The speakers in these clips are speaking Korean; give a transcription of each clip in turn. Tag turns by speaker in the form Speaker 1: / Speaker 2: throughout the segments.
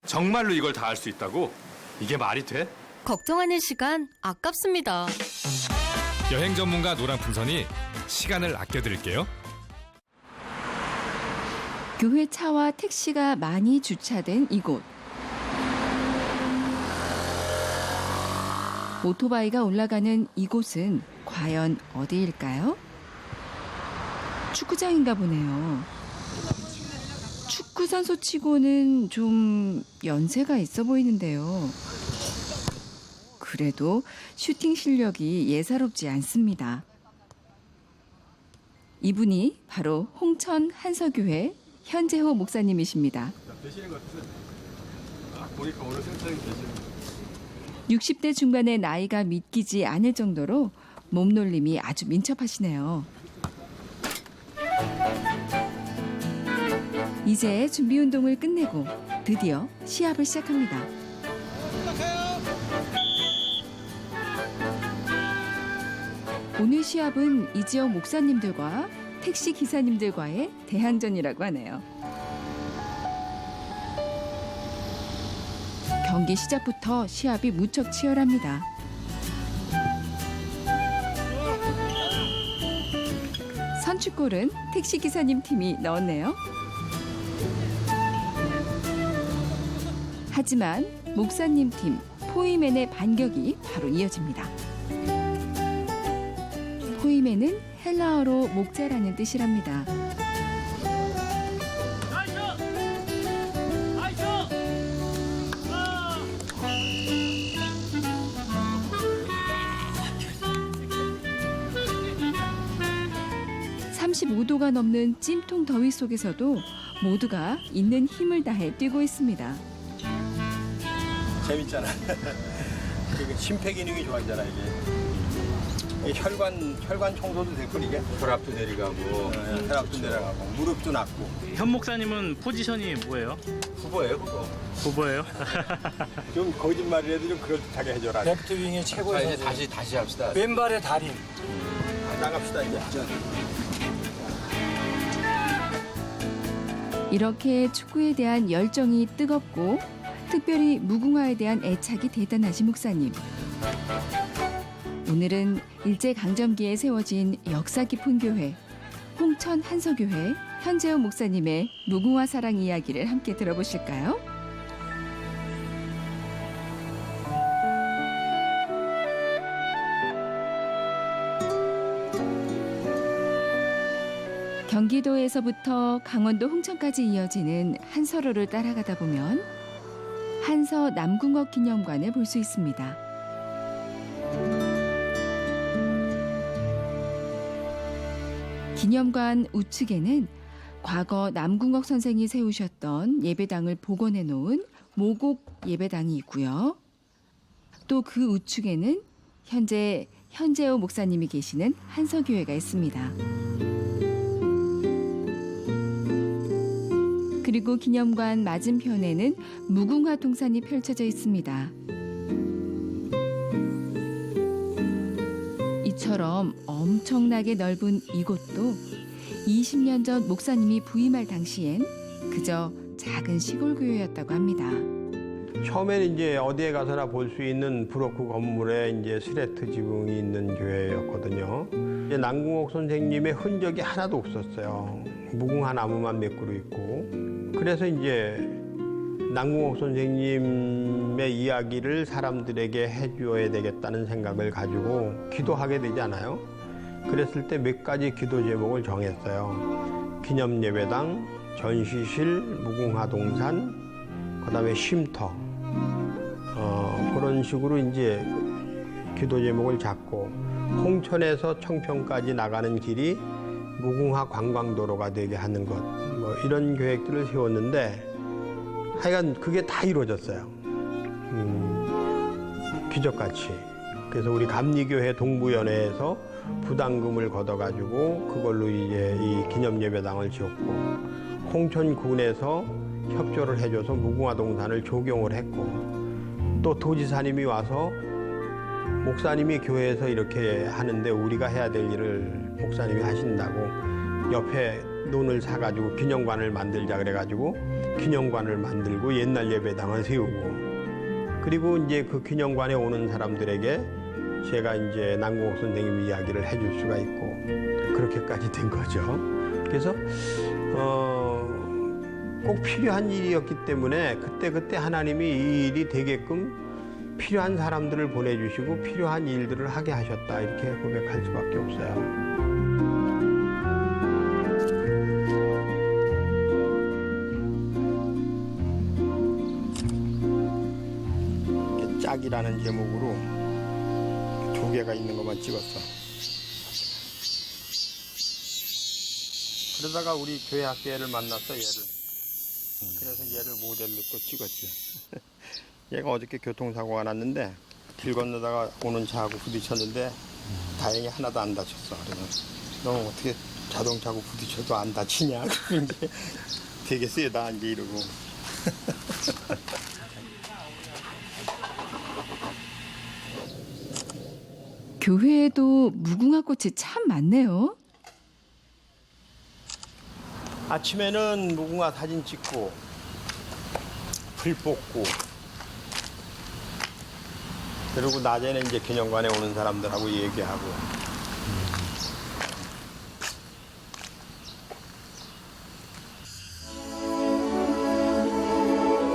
Speaker 1: 정말로 이걸 다 할 수 있다고? 이게 말이 돼?
Speaker 2: 걱정하는 시간 아깝습니다.
Speaker 3: 여행 전문가 노랑풍선이 시간을 아껴드릴게요.
Speaker 4: 교회 차와 택시가 많이 주차된 이곳. 오토바이가 올라가는 이곳은 과연 어디일까요? 축구장인가 보네요. 축구 선수치고는 좀 연세가 있어 보이는데요. 그래도 슈팅 실력이 예사롭지 않습니다. 이분이 바로 홍천 한서교회 현재호 목사님이십니다.
Speaker 1: 되시는 것 같아요. 보니까 오늘 생사님 되시는
Speaker 4: 60대 중반의 나이가 믿기지 않을 정도로 몸놀림이 아주 민첩하시네요. 이제 준비 운동을 끝내고 드디어 시합을 시작합니다. 오늘 시합은 이 지역 목사님들과 택시 기사님들과의 대항전이라고 하네요. 경기 시작부터 시합이 무척 치열합니다. 선취골은 택시 기사님 팀이 넣었네요. 하지만 목사님 팀 포이맨의 반격이 바로 이어집니다. 포이맨은 헬라어로 목자라는 뜻이랍니다. (35도가) 넘는 찜통 더위 속에서도 모두가 있는 힘을 다해 뛰고 있습니다.
Speaker 5: 재밌잖아. 이게 심폐기능이 좋아지잖아 이게 혈관 청소도 됐고 이게 혈압도 내려가고 혈압도 내려가고 무릎도 낫고.
Speaker 6: 현 목사님은 포지션이 뭐예요?
Speaker 5: 후보예요 후보.
Speaker 6: 후보예요?
Speaker 5: 좀 거짓말이라도 좀 그럴듯하게 해줘라.
Speaker 7: 렉트윙의 최고의 선수.
Speaker 5: 다시 합시다.
Speaker 7: 왼발의 달인.
Speaker 5: 나갑시다 이제.
Speaker 4: 이렇게 축구에 대한 열정이 뜨겁고 특별히 무궁화에 대한 애착이 대단하신 목사님. 오늘은 일제강점기에 세워진 역사 깊은 교회 홍천 한서교회 현재호 목사님의 무궁화 사랑 이야기를 함께 들어보실까요? 경기도에서부터 강원도 홍천까지 이어지는 한서로를 따라가다 보면 한서 남궁옥 기념관을 볼 수 있습니다. 기념관 우측에는 과거 남궁옥 선생이 세우셨던 예배당을 복원해 놓은 모곡 예배당이 있고요. 또 그 우측에는 현재 현재호 목사님이 계시는 한서교회가 있습니다. 그리고 기념관 맞은편에는 무궁화 동산이 펼쳐져 있습니다. 이처럼 엄청나게 넓은 이곳도 20년 전 목사님이 부임할 당시엔 그저 작은 시골 교회였다고 합니다.
Speaker 5: 처음에는 이제 어디에 가서나 볼 수 있는 브로크 건물에 이제 스레트 지붕이 있는 교회였거든요. 이제 남궁옥 선생님의 흔적이 하나도 없었어요. 무궁화 나무만 몇 그루 있고. 그래서 이제 남궁옥 선생님의 이야기를 사람들에게 해주어야 되겠다는 생각을 가지고 기도하게 되지 않아요? 그랬을 때 몇 가지 기도 제목을 정했어요. 기념예배당, 전시실, 무궁화 동산, 그다음에 쉼터. 그런 식으로 이제 기도 제목을 잡고 홍천에서 청평까지 나가는 길이 무궁화 관광도로가 되게 하는 것, 뭐 이런 계획들을 세웠는데 하여간 그게 다 이루어졌어요. 기적같이. 그래서 우리 감리교회 동부연회에서 부담금을 걷어가지고 그걸로 이제 이 기념예배당을 지었고 홍천군에서 협조를 해줘서 무궁화 동산을 조경을 했고 또 도지사님이 와서 목사님이 교회에서 이렇게 하는데 우리가 해야 될 일을 목사님이 하신다고 옆에 논을 사가지고 기념관을 만들자 그래가지고 기념관을 만들고 옛날 예배당을 세우고, 그리고 이제 그 기념관에 오는 사람들에게 제가 이제 남궁옥 선생님 이야기를 해줄 수가 있고, 그렇게까지 된 거죠. 그래서 꼭 필요한 일이었기 때문에 그때 하나님이 이 일이 되게끔 필요한 사람들을 보내주시고 필요한 일들을 하게 하셨다, 이렇게 고백할 수밖에 없어요. 짝이라는 제목으로 2개가 있는 것만 찍었어. 그러다가 우리 교회 학교를 만났어, 얘를. 그래서 얘를 모델로 또 찍었지. 얘가 어저께 교통사고가 났는데 길 건너다가 오는 차하고 부딪혔는데 다행히 하나도 안 다쳤어. 그래서 너 어떻게 자동차하고 부딪혀도 안 다치냐? 이제 되게 세다 이제 이러고.
Speaker 4: 교회에도 무궁화 꽃이 참 많네요.
Speaker 5: 아침에는 무궁화 사진 찍고 불 뽑고, 그리고 낮에는 이제 기념관에 오는 사람들하고 얘기하고.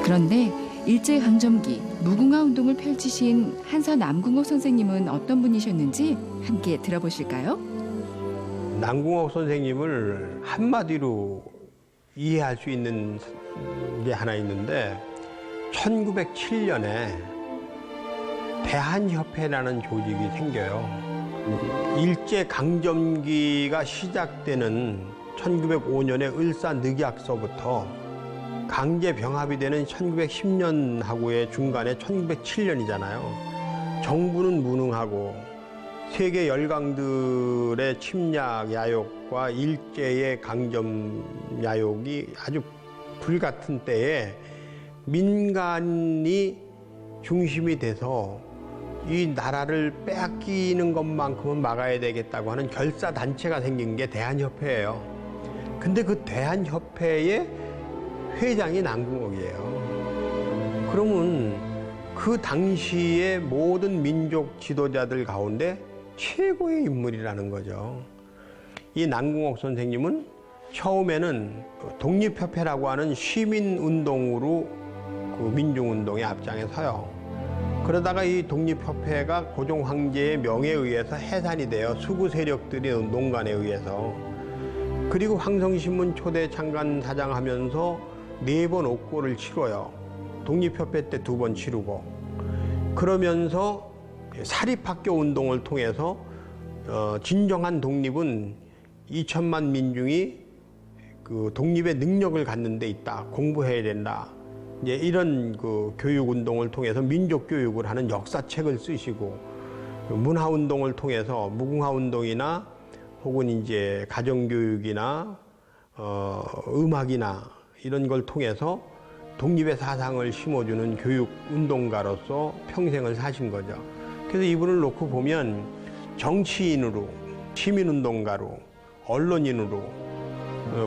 Speaker 4: 그런데 일제강점기 무궁화 운동을 펼치신 한서 남궁옥 선생님은 어떤 분이셨는지 함께 들어보실까요?
Speaker 5: 남궁옥 선생님을 한마디로 이해할 수 있는 게 하나 있는데, 1907년에 대한협회라는 조직이 생겨요. 일제강점기가 시작되는 1905년에 을사늑약서부터 강제 병합이 되는 1910년하고의 중간에 1907년이잖아요. 정부는 무능하고 세계 열강들의 침략 야욕과 일제의 강점 야욕이 아주 불같은 때에 민간이 중심이 돼서 이 나라를 빼앗기는 것만큼은 막아야 되겠다고 하는 결사단체가 생긴 게 대한협회예요. 근데 그 대한협회의 회장이 남궁옥이에요. 그러면 그 당시의 모든 민족 지도자들 가운데 최고의 인물이라는 거죠. 이 남궁옥 선생님은 처음에는 독립협회라고 하는 시민운동으로 그 민중운동에 앞장에 서요. 그러다가 이 독립협회가 고종 황제의 명에 의해서 해산이 돼요. 수구 세력들의 농간에 의해서. 그리고 황성신문 초대 창간 사장하면서 4번 옥고를 치러요. 독립협회 때 2번 치르고. 그러면서 사립학교 운동을 통해서 진정한 독립은 2천만 민중이 그 독립의 능력을 갖는 데 있다. 공부해야 된다. 이제 이런 그 교육 운동을 통해서 민족 교육을 하는 역사책을 쓰시고, 문화 운동을 통해서 무궁화 운동이나 혹은 이제 가정 교육이나 음악이나 이런 걸 통해서 독립의 사상을 심어주는 교육 운동가로서 평생을 사신 거죠. 그래서 이분을 놓고 보면 정치인으로, 시민운동가로, 언론인으로,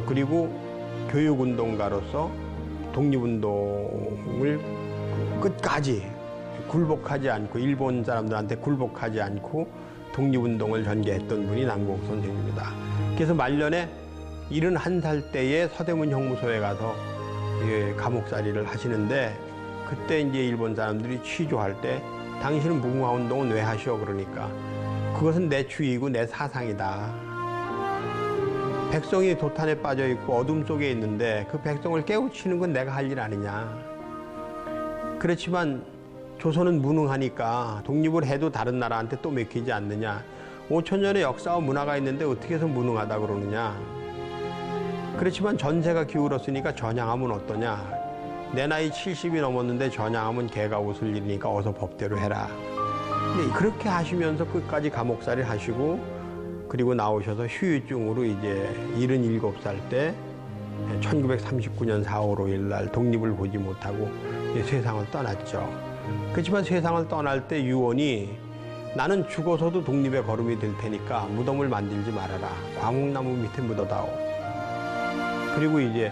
Speaker 5: 그리고 교육운동가로서 독립운동을 끝까지 굴복하지 않고, 일본 사람들한테 굴복하지 않고 독립운동을 전개했던 분이 남궁옥 선생님입니다. 그래서 말년에 71살 때에 서대문 형무소에 가서 감옥살이를 하시는데, 그때 이제 일본 사람들이 취조할 때 당신은 무궁화 운동은 왜 하시오? 그러니까 그것은 내 주의고 내 사상이다. 백성이 도탄에 빠져 있고 어둠 속에 있는데 그 백성을 깨우치는 건 내가 할 일 아니냐. 그렇지만 조선은 무능하니까 독립을 해도 다른 나라한테 또 맡기지 않느냐. 5천년의 역사와 문화가 있는데 어떻게 해서 무능하다 그러느냐. 그렇지만 전세가 기울었으니까 전향하면 어떠냐. 내 나이 70이 넘었는데 전향하면 개가 웃을 일이니까 어서 법대로 해라. 그렇게 하시면서 끝까지 감옥살이 하시고, 그리고 나오셔서 후유증으로 이제 77살 때 1939년 4월 5일 날 독립을 보지 못하고 세상을 떠났죠. 그렇지만 세상을 떠날 때 유언이, 나는 죽어서도 독립의 걸음이 될 테니까 무덤을 만들지 말아라. 과목나무 밑에 묻어다오. 그리고 이제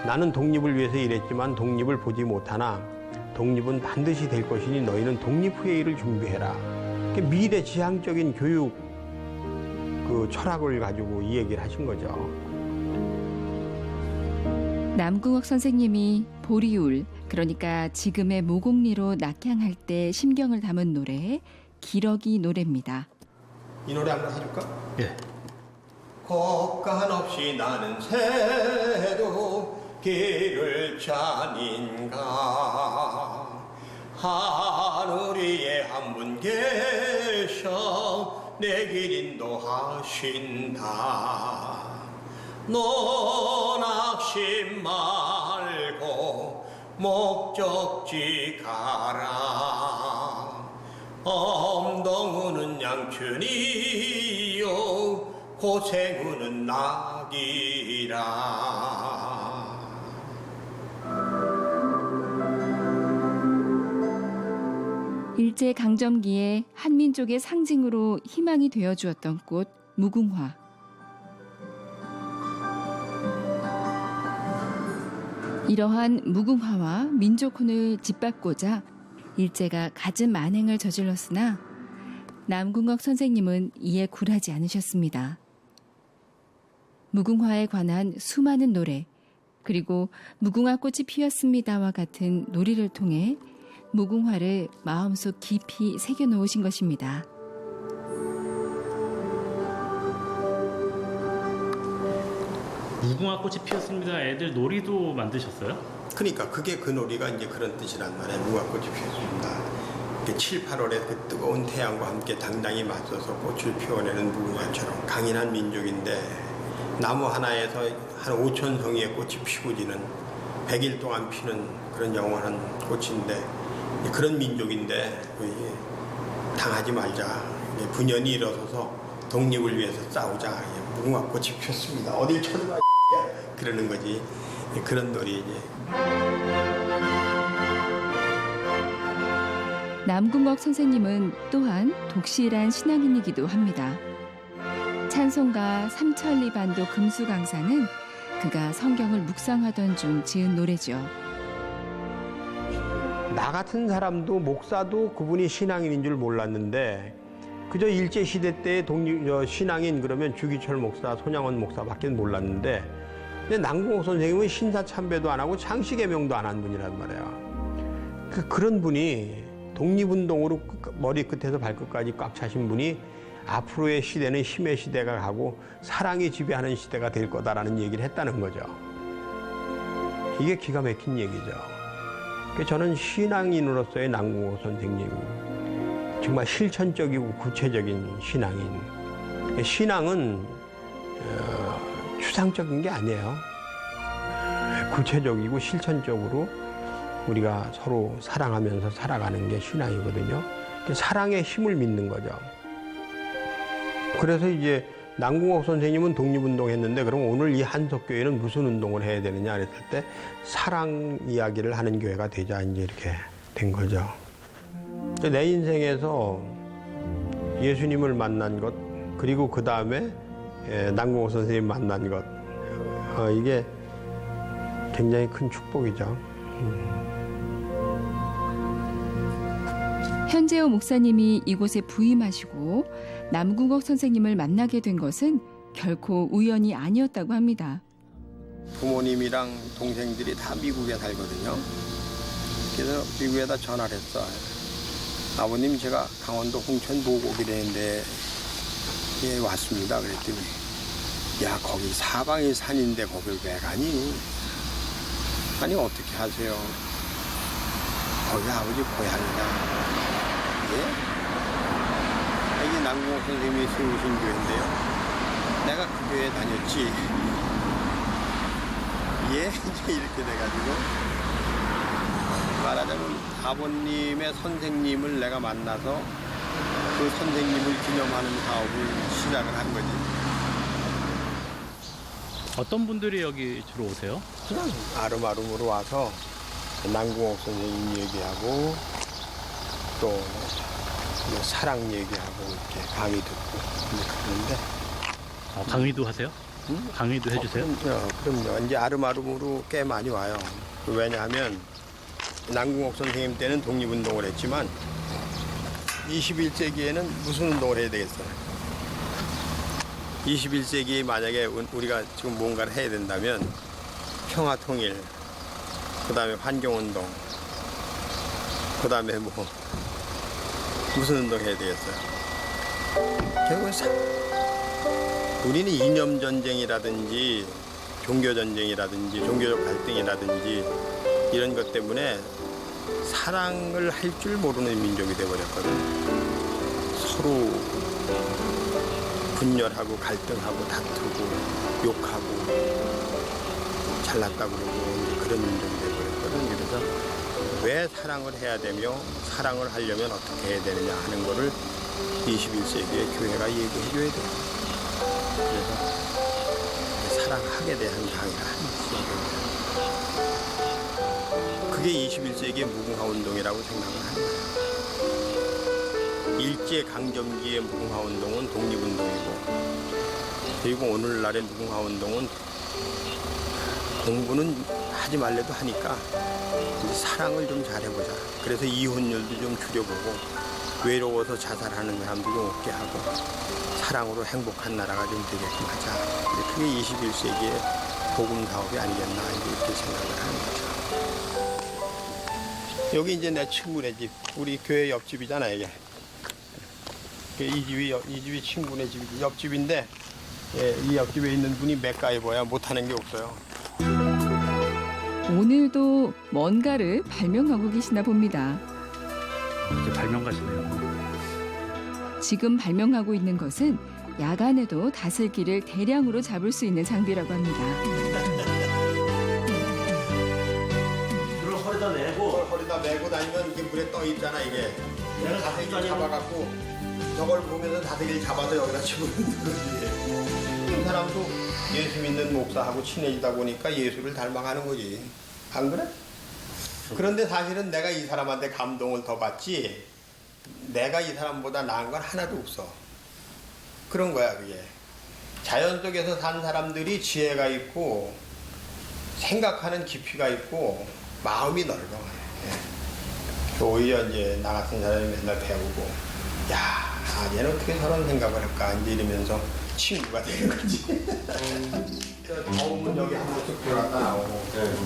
Speaker 5: 나는 독립을 위해서 일했지만 독립을 보지 못하나 독립은 반드시 될 것이니 너희는 독립 후의 일을 준비해라. 미래 지향적인 교육 그 철학을 가지고 이 얘기를 하신 거죠.
Speaker 4: 남궁옥 선생님이 보리울, 그러니까 지금의 모곡리로 낙향할 때 심경을 담은 노래 기러기 노래입니다.
Speaker 5: 이 노래 한번 해줄까?
Speaker 6: 예.
Speaker 5: 곡간 없이 나는 새도 길을 짜닌가 하늘 위에 한 분 계셔 내 길 인도하신다 노낙심 말고 목적지 가라 엄동우는 양춘이요 고생우는 낙이라.
Speaker 4: 일제강점기에 한민족의 상징으로 희망이 되어주었던 꽃 무궁화. 이러한 무궁화와 민족혼을 짓밟고자 일제가 갖은 만행을 저질렀으나 남궁옥 선생님은 이에 굴하지 않으셨습니다. 무궁화에 관한 수많은 노래, 그리고 무궁화 꽃이 피었습니다와 같은 놀이를 통해 무궁화를 마음속 깊이 새겨놓으신 것입니다.
Speaker 6: 무궁화 꽃이 피었습니다. 애들 놀이도 만드셨어요?
Speaker 5: 그러니까 그게 그 놀이가 이제 그런 뜻이란 말이에요. 무궁화꽃이 피었습니다. 7, 8월에 그 뜨거운 태양과 함께 당당히 맞서서 꽃을 피워내는 무궁화처럼 강인한 민족인데 나무 하나에서 한 5천 송이의 꽃이 피고 지는 100일 동안 피는 그런 영원한 꽃인데 그런 민족인데 당하지 말자. 분연히 일어서서 독립을 위해서 싸우자. 무궁화꽃이 피었습니다. 어딜 쳐들어가 그러는 거지. 그런 놀이지.
Speaker 4: 남궁옥 선생님은 또한 독실한 신앙인이기도 합니다. 찬송가 삼천리반도 금수강사는 그가 성경을 묵상하던 중 지은 노래죠.
Speaker 5: 나 같은 사람도 목사도 그분이 신앙인인 줄 몰랐는데 그저 일제시대 때 신앙인 그러면 주기철 목사, 손양원 목사밖에 몰랐는데 근데 남궁옥 선생님은 신사참배도 안 하고 장시개명도 안 한 분이란 말이야. 그런 분이 독립운동으로 머리 끝에서 발끝까지 꽉 차신 분이 앞으로의 시대는 힘의 시대가 가고 사랑이 지배하는 시대가 될 거다라는 얘기를 했다는 거죠. 이게 기가 막힌 얘기죠. 저는 신앙인으로서의 남궁옥 선생님 정말 실천적이고 구체적인 신앙인. 신앙은 추상적인 게 아니에요. 구체적이고 실천적으로 우리가 서로 사랑하면서 살아가는 게 신앙이거든요. 사랑의 힘을 믿는 거죠. 그래서 이제 남궁옥 선생님은 독립운동했는데 그럼 오늘 이 한석교회는 무슨 운동을 해야 되느냐 그랬을 때 사랑 이야기를 하는 교회가 되자 이제 이렇게 된 거죠. 내 인생에서 예수님을 만난 것 그리고 그 다음에 남궁옥 선생님 만난 것 이게 굉장히 큰 축복이죠.
Speaker 4: 현재호 목사님이 이곳에 부임하시고 남궁옥 선생님을 만나게 된 것은 결코 우연이 아니었다고 합니다.
Speaker 5: 부모님이랑 동생들이 다 미국에 살거든요. 그래서 미국에다 전화를 했어. 아버님 제가 강원도 홍천 보곡이라는데 예 왔습니다. 그랬더니 야 거기 사방이 산인데 거길 왜 가니? 아니 어떻게 하세요? 거기 아버지 고향이다. 예? 이게 남궁옥 선생님이 세우신 교회인데요. 내가 그 교회에 다녔지. 예? 이렇게 돼가지고 말하자면 아버님의 선생님을 내가 만나서 그 선생님을 기념하는 사업을 시작을 한 거지.
Speaker 6: 어떤 분들이 여기 주로 오세요?
Speaker 5: 그냥 아름아름으로 와서 남궁옥 선생님 얘기하고 또 사랑 얘기하고 이렇게 강의 듣고 그러는데
Speaker 6: 강의도 하세요? 강의도 해주세요?
Speaker 5: 그럼요. 이제 아름아름으로 꽤 많이 와요. 왜냐하면 남궁옥 선생님 때는 독립운동을 했지만 21세기에는 무슨 운동을 해야 되겠어요? 21세기에 만약에 우리가 지금 뭔가를 해야 된다면 평화통일, 그 다음에 환경운동, 그 다음에 뭐 무슨 운동 해야 되겠어요? 결국은 우리는 이념전쟁이라든지 종교전쟁이라든지 종교적 갈등이라든지 이런 것 때문에 사랑을 할 줄 모르는 민족이 되어버렸거든. 서로 분열하고 갈등하고 다투고 욕하고 잘났다고 그러고 그런 민족이 되어버렸거든. 그래서 왜 사랑을 해야 되며 사랑을 하려면 어떻게 해야 되느냐 하는 거를 21세기의 교회가 얘기해 줘야 돼. 그래서 사랑하게 대한 강의를 하는 거죠. 그게 21세기의 무궁화 운동이라고 생각을 하는 거예요. 일제 강점기의 무궁화 운동은 독립운동이고, 그리고 오늘날의 무궁화 운동은 공부는 하지 말래도 하니까 사랑을 좀 잘해보자. 그래서 이혼율도 좀 줄여보고, 외로워서 자살하는 사람도 좀 없게 하고, 사랑으로 행복한 나라가 좀 되게끔 하자. 그게 21세기의 복음 사업이 아니겠나 이렇게 생각을 하는 거죠. 여기 이제 내 친구네 집, 우리 교회 옆집이잖아 이게. 이 집이 친구네 집 옆집인데, 예, 이 옆집에 있는 분이 맥가이버야. 못하는 게 없어요.
Speaker 4: 오늘도 뭔가를 발명하고 계시나 봅니다.
Speaker 6: 이제 발명가시네요.
Speaker 4: 지금 발명하고 있는 것은 야간에도 다슬기를 대량으로 잡을 수 있는 장비라고 합니다.
Speaker 8: 그걸 허리다 내고
Speaker 5: 허리다 메고 다니면 이게 물에 떠 있잖아 이게. 다슬기 잡아갖고 저걸 보면서 다슬기를 잡아서 여기다 집어넣는 거지. 이 사람도 예수 믿는 목사하고 친해지다 보니까 예수를 닮아가는 거지. 안 그래? 그런데 사실은 내가 이 사람한테 감동을 더 받지, 내가 이 사람보다 나은 건 하나도 없어. 그런 거야 그게. 자연 속에서 산 사람들이 지혜가 있고 생각하는 깊이가 있고 마음이 넓어. 예. 오히려 이제 나 같은 사람이 맨날 배우고, 야, 얘는 어떻게 저런 생각을 할까 이제 이러면서 친구가 되는 거지. 더우면 여기 한 번씩 들어갔다 나오고,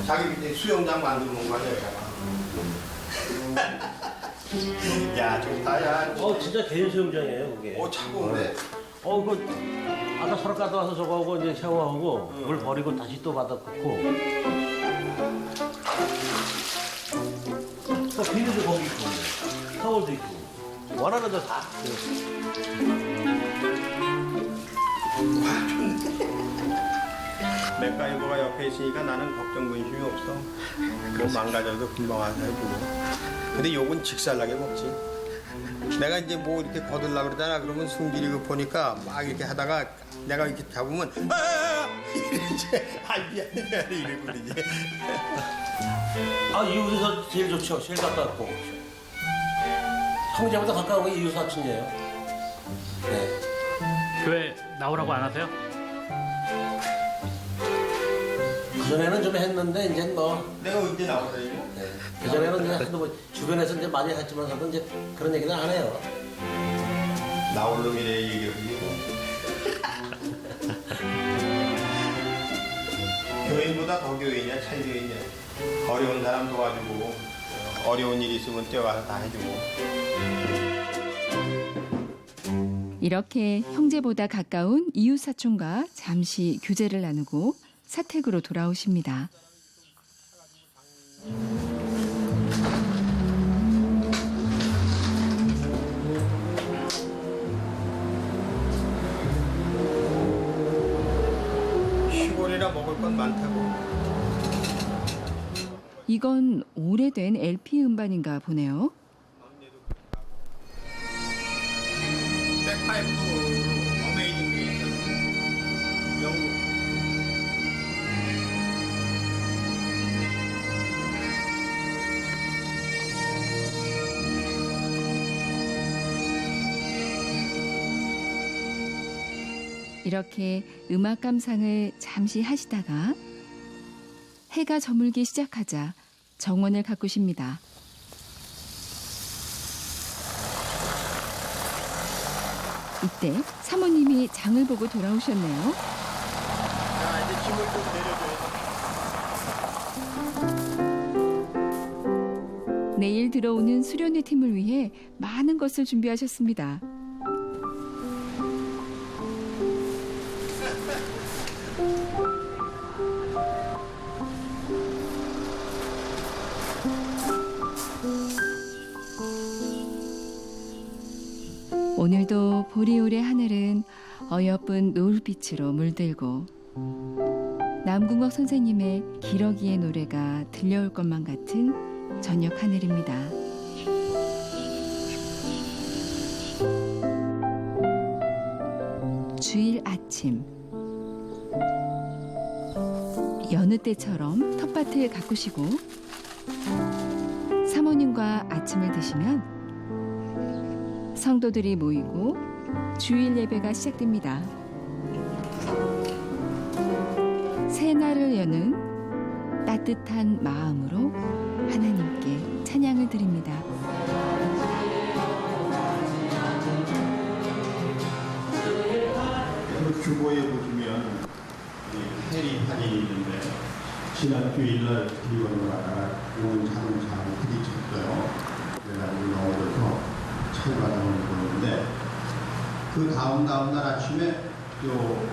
Speaker 5: 자기 밑에 수영장 만들어 놓은 거 아니야 여기다가. 야, 좋다 야.
Speaker 8: 진짜 개인 수영장이에요 그게.
Speaker 5: 차가운데.
Speaker 8: 그거 아까 설악가도 와서 저거 하고 이제 샤워하고 물 버리고 다시 또 바다 꽂고. 비누도 거기 있고 타월도 있고 원하는 데 다.
Speaker 5: 맥가이버가 옆에 있으니까 나는 걱정 근심이 없어. 뭐 망가져도 금방 와서 해주고. 근데 욕은 직살나게 먹지. 내가 이제 뭐 이렇게 거들라 그러잖아. 그러면 승질이 급하니까 막 이렇게 하다가 내가 이렇게 잡으면 이러지. 미안해 이러고 그러지.
Speaker 8: 이웃에서 제일 좋죠. 제일 가깝고 형제보다 가까운 게 이웃 사촌이에요. 네.
Speaker 6: 교회 나오라고 안 하세요?
Speaker 8: 그전에는 좀 했는데 이제 뭐
Speaker 5: 내가 언제 나오더니
Speaker 8: 그전에는 이제 하도 뭐 주변에서 이제 많이 했지만서도 이제 그런 얘기는 안 해요.
Speaker 5: 나올 놈이래 얘기를 하고. 교인보다 더 교인이야, 찰교인이야. 어려운 사람 도와주고, 어려운 일 있으면 뛰어가서 다 해주고.
Speaker 4: 이렇게 형제보다 가까운 이웃 사촌과 잠시 교제를 나누고 사택으로 돌아오십니다.
Speaker 5: 시골이라 먹을 건 많다고.
Speaker 4: 이건 오래된 LP 음반인가 보네요.
Speaker 5: 백파이프 어메이징 그레이스. 영국.
Speaker 4: 이렇게 음악 감상을 잠시 하시다가 해가 저물기 시작하자 정원을 가꾸십니다. 이때 사모님이 장을 보고 돌아오셨네요.
Speaker 5: 자, 이제 짐을 좀 내려줘요.
Speaker 4: 내일 들어오는 수련회 팀을 위해 많은 것을 준비하셨습니다. 오늘도 보리올의 하늘은 어여쁜 노을빛으로 물들고 남궁옥 선생님의 기러기의 노래가 들려올 것만 같은 저녁 하늘입니다. 주일 아침, 여느 때처럼 텃밭을 가꾸시고 사모님과 아침을 드시면 성도들이 모이고 주일 예배가 시작됩니다. 새날을 여는 따뜻한 마음으로 하나님께 찬양을 드립니다.
Speaker 9: 주보에 보시면 해리판이 있는데 지난 주일날 기원을 하다가 온 자동차를 부딪혔어요. 그래가지고 넘어져서 철마당을 보는데 그 다음 날 아침에 요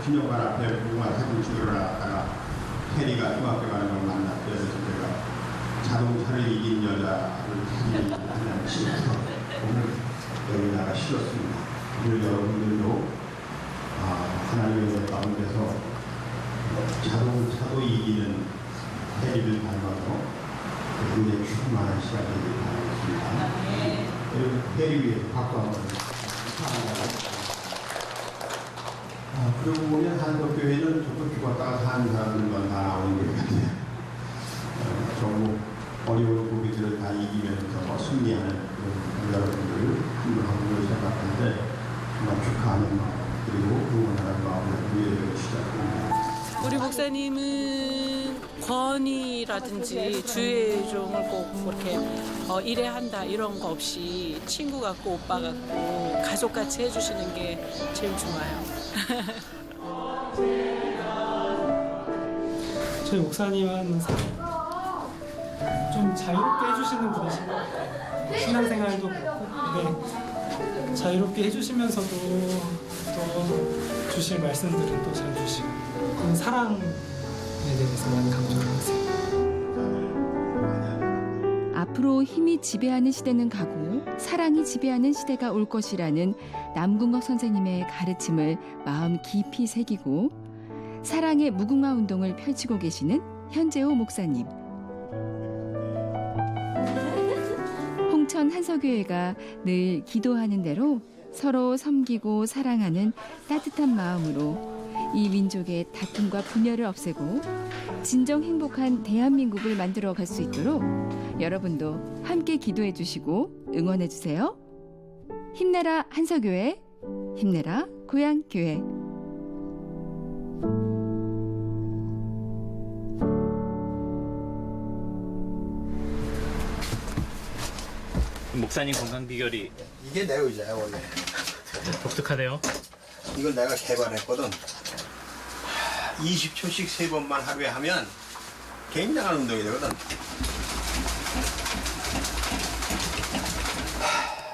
Speaker 9: 기념관 앞에 무궁화 사진 찍으러 나갔다가 해리가 중학교 가는 걸 만났어요. 그래서 제가 자동차를 이긴 여자를 사진을 그냥 찍어서 오늘 여기다가 실었습니다. 오늘 여러분들도 하나님의 가운데서 자동차도 이기는 해리를 닮아서 굉장히 충만한 시간이 되길 바라겠습니다. 그리고 해리 위에 박수 한번 축하합니다. 그러고 보면 한국교회는 조금 죽었다가 사는 사람들만 다 나오는 것 같아요. 전부 어려운 고비들을 다 이기면서 승리하는 그런 여러분들 한 분 한 분을 생각하는데 정말 축하하는 마음 그리고 응원하는 마음으로 예배를 시작합니다.
Speaker 10: 우리 목사님은 권위라든지 주의종을 꼭 그렇게 일해한다 이런 거 없이 친구 같고 오빠 같고 가족같이 해주시는 게 제일 좋아요.
Speaker 11: 저희 목사님은 좀 자유롭게 해주시는 분이신 것 같아요. 신앙생활도 그렇고 네. 자유롭게 해주시면서도 또 주실 말씀들은 또 잘 주시고 사랑에 대해서 많이 강조를 하세요.
Speaker 4: 앞으로 힘이 지배하는 시대는 가고 사랑이 지배하는 시대가 올 것이라는 남궁옥 선생님의 가르침을 마음 깊이 새기고 사랑의 무궁화 운동을 펼치고 계시는 현재호 목사님. 홍천 한서교회가 늘 기도하는 대로 서로 섬기고 사랑하는 따뜻한 마음으로 이 민족의 다툼과 분열을 없애고 진정 행복한 대한민국을 만들어 갈 수 있도록 여러분도 함께 기도해 주시고 응원해 주세요. 힘내라 한서교회, 힘내라 고향교회.
Speaker 6: 목사님 건강 비결이
Speaker 7: 이게 내 의자야 원래.
Speaker 6: 독특하네요.
Speaker 5: 이걸 내가 개발했거든. 20초씩 3번만 하루에 하면 굉장한 운동이 되거든.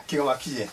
Speaker 5: 기가 막히지?